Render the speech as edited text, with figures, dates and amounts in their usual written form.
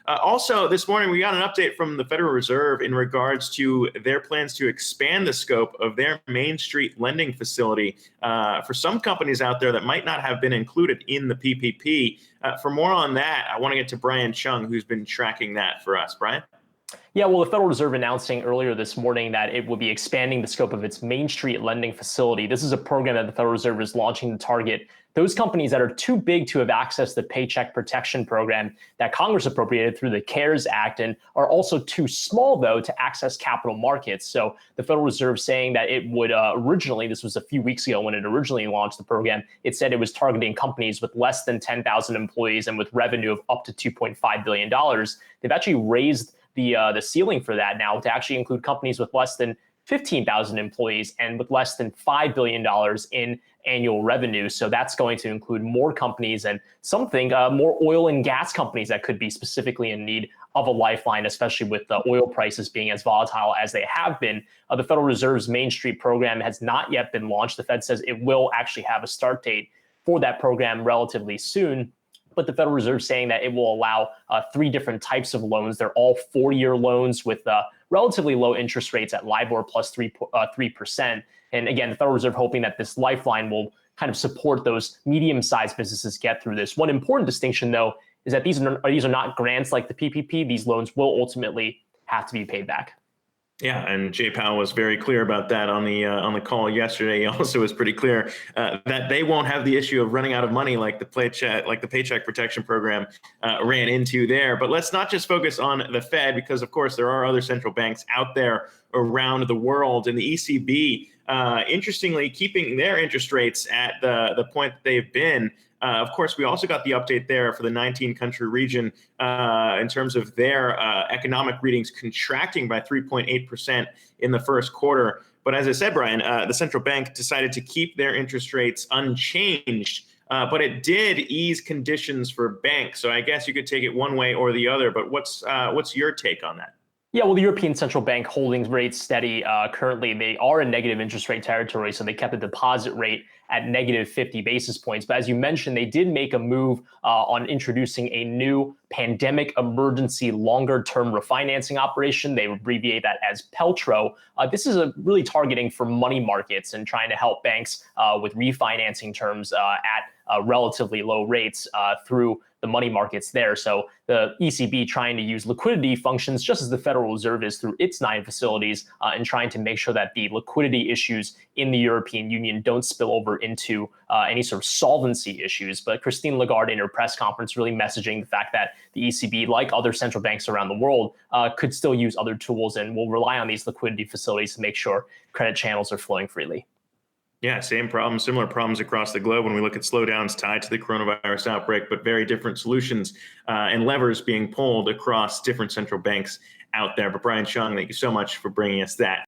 Also, this morning, we got an update from the Federal Reserve in regards to their plans to expand the scope of their Main Street lending facility for some companies out there that might not have been included in the PPP. For more on that, I want to get to Brian Chung, who's been tracking that for us. Brian? Yeah, well, the Federal Reserve announcing earlier this morning that it will be expanding the scope of its Main Street lending facility. This is a program that the Federal Reserve is launching to target those companies that are too big to have access to the Paycheck Protection Program that Congress appropriated through the CARES Act, and are also too small, though, to access capital markets. So the Federal Reserve saying that it would originally, this was a few weeks ago when it originally launched the program, it said it was targeting companies with less than 10,000 employees and with revenue of up to $2.5 billion. They've actually raised the ceiling for that now to actually include companies with less than 15,000 employees and with less than $5 billion in annual revenue. So that's going to include more companies and more oil and gas companies that could be specifically in need of a lifeline, especially with the oil prices being as volatile as they have been. The Federal Reserve's Main Street program has not yet been launched. The Fed says it will actually have a start date for that program relatively soon. But the Federal Reserve saying that it will allow 3 different types of loans. They're all 4-year loans with relatively low interest rates at LIBOR plus 3%. And again, the Federal Reserve hoping that this lifeline will kind of support those medium-sized businesses get through this. One important distinction, though, is that these are not grants like the PPP. These loans will ultimately have to be paid back. Yeah, and Jay Powell was very clear about that on the call yesterday. He also was pretty clear that they won't have the issue of running out of money like the Paycheck Protection Program ran into there. But let's not just focus on the Fed, because of course there are other central banks out there around the world, and the ECB, interestingly, keeping their interest rates at the point that they've been. Of course, we also got the update there for the 19-country region in terms of their economic readings contracting by 3.8% in the first quarter. But as I said, Brian, the central bank decided to keep their interest rates unchanged, but it did ease conditions for banks. So I guess you could take it one way or the other. But what's your take on that? Yeah, well, the European Central Bank holding rates steady. Currently, they are in negative interest rate territory, so they kept the deposit rate at negative 50 basis points. But as you mentioned, they did make a move on introducing a new pandemic emergency longer-term refinancing operation. They abbreviate that as PELTRO. This is really targeting for money markets and trying to help banks with refinancing terms at relatively low rates through the money markets there. So the ECB trying to use liquidity functions just as the Federal Reserve is through its 9 facilities and trying to make sure that the liquidity issues in the European Union don't spill over into any sort of solvency issues. But Christine Lagarde in her press conference really messaging the fact that the ECB, like other central banks around the world, could still use other tools and will rely on these liquidity facilities to make sure credit channels are flowing freely. Yeah, same problems, similar problems across the globe when we look at slowdowns tied to the coronavirus outbreak, but very different solutions and levers being pulled across different central banks out there. But Brian Chung, thank you so much for bringing us that.